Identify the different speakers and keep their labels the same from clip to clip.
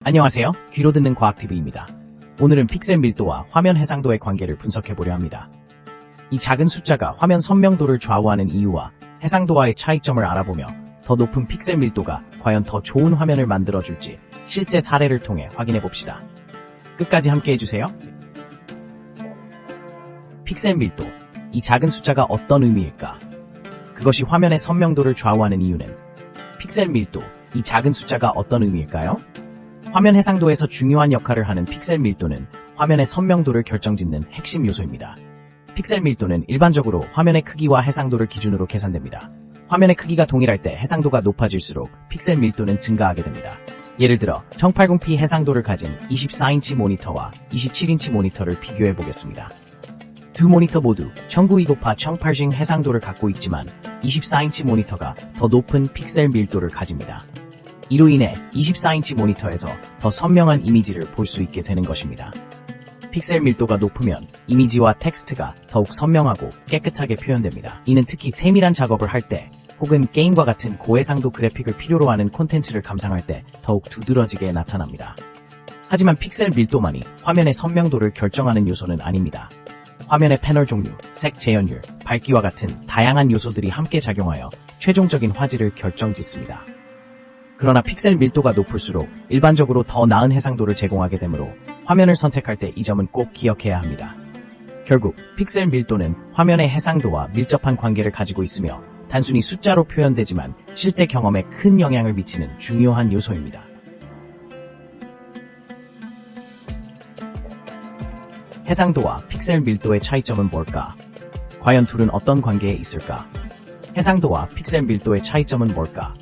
Speaker 1: 안녕하세요. 귀로 듣는 과학TV입니다. 오늘은 픽셀 밀도와 화면 해상도의 관계를 분석해보려 합니다. 이 작은 숫자가 화면 선명도를 좌우하는 이유와 해상도와의 차이점을 알아보며 더 높은 픽셀 밀도가 과연 더 좋은 화면을 만들어줄지 실제 사례를 통해 확인해봅시다. 끝까지 함께해주세요. 픽셀 밀도, 이 작은 숫자가 어떤 의미일까? 그것이 화면의 선명도를 좌우하는 이유는 픽셀 밀도, 이 작은 숫자가 어떤 의미일까요? 화면 해상도에서 중요한 역할을 하는 픽셀 밀도는 화면의 선명도를 결정짓는 핵심 요소입니다. 픽셀 밀도는 일반적으로 화면의 크기와 해상도를 기준으로 계산됩니다. 화면의 크기가 동일할 때 해상도가 높아질수록 픽셀 밀도는 증가하게 됩니다. 예를 들어 1080p 해상도를 가진 24인치 모니터와 27인치 모니터를 비교해 보겠습니다. 두 모니터 모두 1920x1080 해상도를 갖고 있지만 24인치 모니터가 더 높은 픽셀 밀도를 가집니다. 이로 인해 24인치 모니터에서 더 선명한 이미지를 볼 수 있게 되는 것입니다. 픽셀 밀도가 높으면 이미지와 텍스트가 더욱 선명하고 깨끗하게 표현됩니다. 이는 특히 세밀한 작업을 할 때 혹은 게임과 같은 고해상도 그래픽을 필요로 하는 콘텐츠를 감상할 때 더욱 두드러지게 나타납니다. 하지만 픽셀 밀도만이 화면의 선명도를 결정하는 요소는 아닙니다. 화면의 패널 종류, 색 재현율, 밝기와 같은 다양한 요소들이 함께 작용하여 최종적인 화질을 결정짓습니다. 그러나 픽셀 밀도가 높을수록 일반적으로 더 나은 해상도를 제공하게 되므로 화면을 선택할 때 이 점은 꼭 기억해야 합니다. 결국 픽셀 밀도는 화면의 해상도와 밀접한 관계를 가지고 있으며 단순히 숫자로 표현되지만 실제 경험에 큰 영향을 미치는 중요한 요소입니다. 해상도와 픽셀 밀도의 차이점은 뭘까? 과연 둘은 어떤 관계에 있을까? 해상도와 픽셀 밀도의 차이점은 뭘까?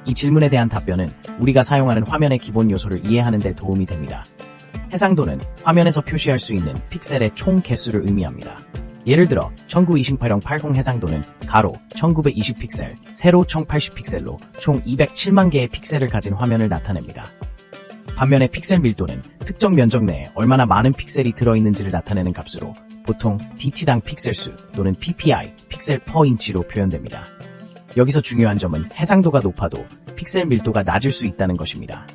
Speaker 1: 이 질문에 대한 답변은 우리가 사용하는 화면의 기본 요소를 이해하는 데 도움이 됩니다. 해상도는 화면에서 표시할 수 있는 픽셀의 총 개수를 의미합니다. 예를 들어 1920x80 해상도는 가로 1920픽셀, 세로 1080픽셀로 총 207만 개의 픽셀을 가진 화면을 나타냅니다. 반면에 픽셀 밀도는 특정 면적 내에 얼마나 많은 픽셀이 들어있는지를 나타내는 값으로 보통 dt당 픽셀 수 또는 ppi, 픽셀 per 인치로 표현됩니다. 여기서 중요한 점은 해상도가 높아도 픽셀 밀도가 낮을 수 있다는 것입니다.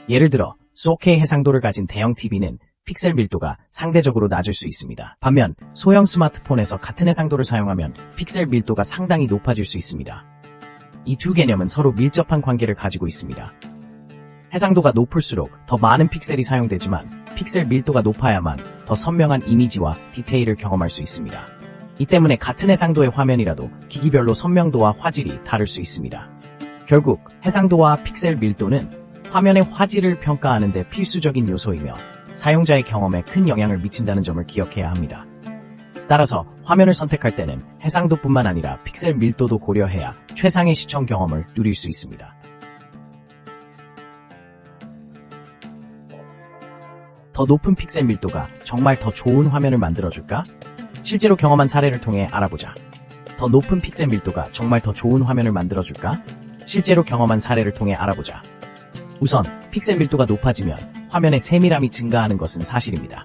Speaker 1: 예를 들어 4K 해상도를 가진 대형 TV는 픽셀 밀도가 상대적으로 낮을 수 있습니다. 반면 소형 스마트폰에서 같은 해상도를 사용하면 픽셀 밀도가 상당히 높아질 수 있습니다. 이 두 개념은 서로 밀접한 관계를 가지고 있습니다. 해상도가 높을수록 더 많은 픽셀이 사용되지만 픽셀 밀도가 높아야만 더 선명한 이미지와 디테일을 경험할 수 있습니다. 이 때문에 같은 해상도의 화면이라도 기기별로 선명도와 화질이 다를 수 있습니다. 결국 해상도와 픽셀 밀도는 화면의 화질을 평가하는 데 필수적인 요소이며 사용자의 경험에 큰 영향을 미친다는 점을 기억해야 합니다. 따라서 화면을 선택할 때는 해상도뿐만 아니라 픽셀 밀도도 고려해야 최상의 시청 경험을 누릴 수 있습니다. 더 높은 픽셀 밀도가 정말 더 좋은 화면을 만들어줄까? 실제로 경험한 사례를 통해 알아보자. 더 높은 픽셀 밀도가 정말 더 좋은 화면을 만들어줄까? 실제로 경험한 사례를 통해 알아보자. 우선 픽셀 밀도가 높아지면 화면의 세밀함이 증가하는 것은 사실입니다.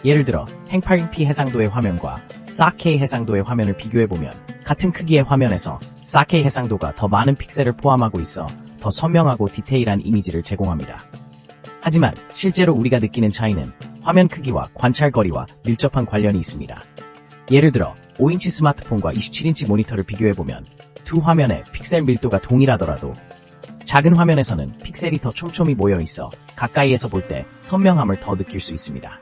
Speaker 1: 예를 들어 1080p 해상도의 화면과 4K 해상도의 화면을 비교해보면 같은 크기의 화면에서 4K 해상도가 더 많은 픽셀을 포함하고 있어 더 선명하고 디테일한 이미지를 제공합니다. 하지만 실제로 우리가 느끼는 차이는 화면 크기와 관찰거리와 밀접한 관련이 있습니다. 예를 들어 5인치 스마트폰과 27인치 모니터를 비교해보면 두 화면의 픽셀 밀도가 동일하더라도 작은 화면에서는 픽셀이 더 촘촘히 모여있어 가까이에서 볼 때 선명함을 더 느낄 수 있습니다.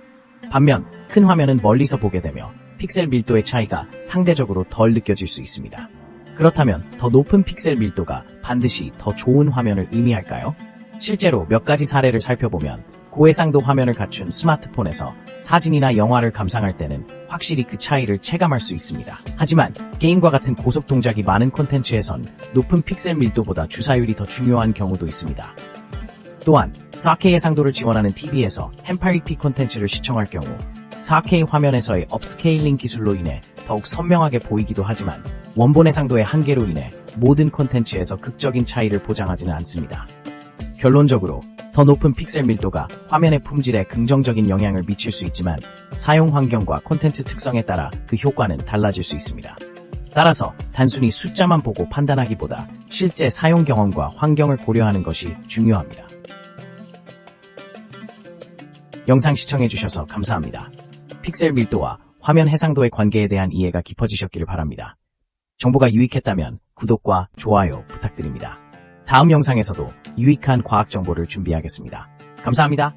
Speaker 1: 반면 큰 화면은 멀리서 보게 되며 픽셀 밀도의 차이가 상대적으로 덜 느껴질 수 있습니다. 그렇다면 더 높은 픽셀 밀도가 반드시 더 좋은 화면을 의미할까요? 실제로 몇 가지 사례를 살펴보면 고해상도 화면을 갖춘 스마트폰에서 사진이나 영화를 감상할 때는 확실히 그 차이를 체감할 수 있습니다. 하지만 게임과 같은 고속 동작이 많은 콘텐츠에선 높은 픽셀 밀도보다 주사율이 더 중요한 경우도 있습니다. 또한 4K 해상도를 지원하는 TV에서 1080p 콘텐츠를 시청할 경우 4K 화면에서의 업스케일링 기술로 인해 더욱 선명하게 보이기도 하지만 원본 해상도의 한계로 인해 모든 콘텐츠에서 극적인 차이를 보장하지는 않습니다. 결론적으로 더 높은 픽셀 밀도가 화면의 품질에 긍정적인 영향을 미칠 수 있지만 사용 환경과 콘텐츠 특성에 따라 그 효과는 달라질 수 있습니다. 따라서 단순히 숫자만 보고 판단하기보다 실제 사용 경험과 환경을 고려하는 것이 중요합니다. 영상 시청해주셔서 감사합니다. 픽셀 밀도와 화면 해상도의 관계에 대한 이해가 깊어지셨기를 바랍니다. 정보가 유익했다면 구독과 좋아요 부탁드립니다. 다음 영상에서도 유익한 과학 정보를 준비하겠습니다. 감사합니다.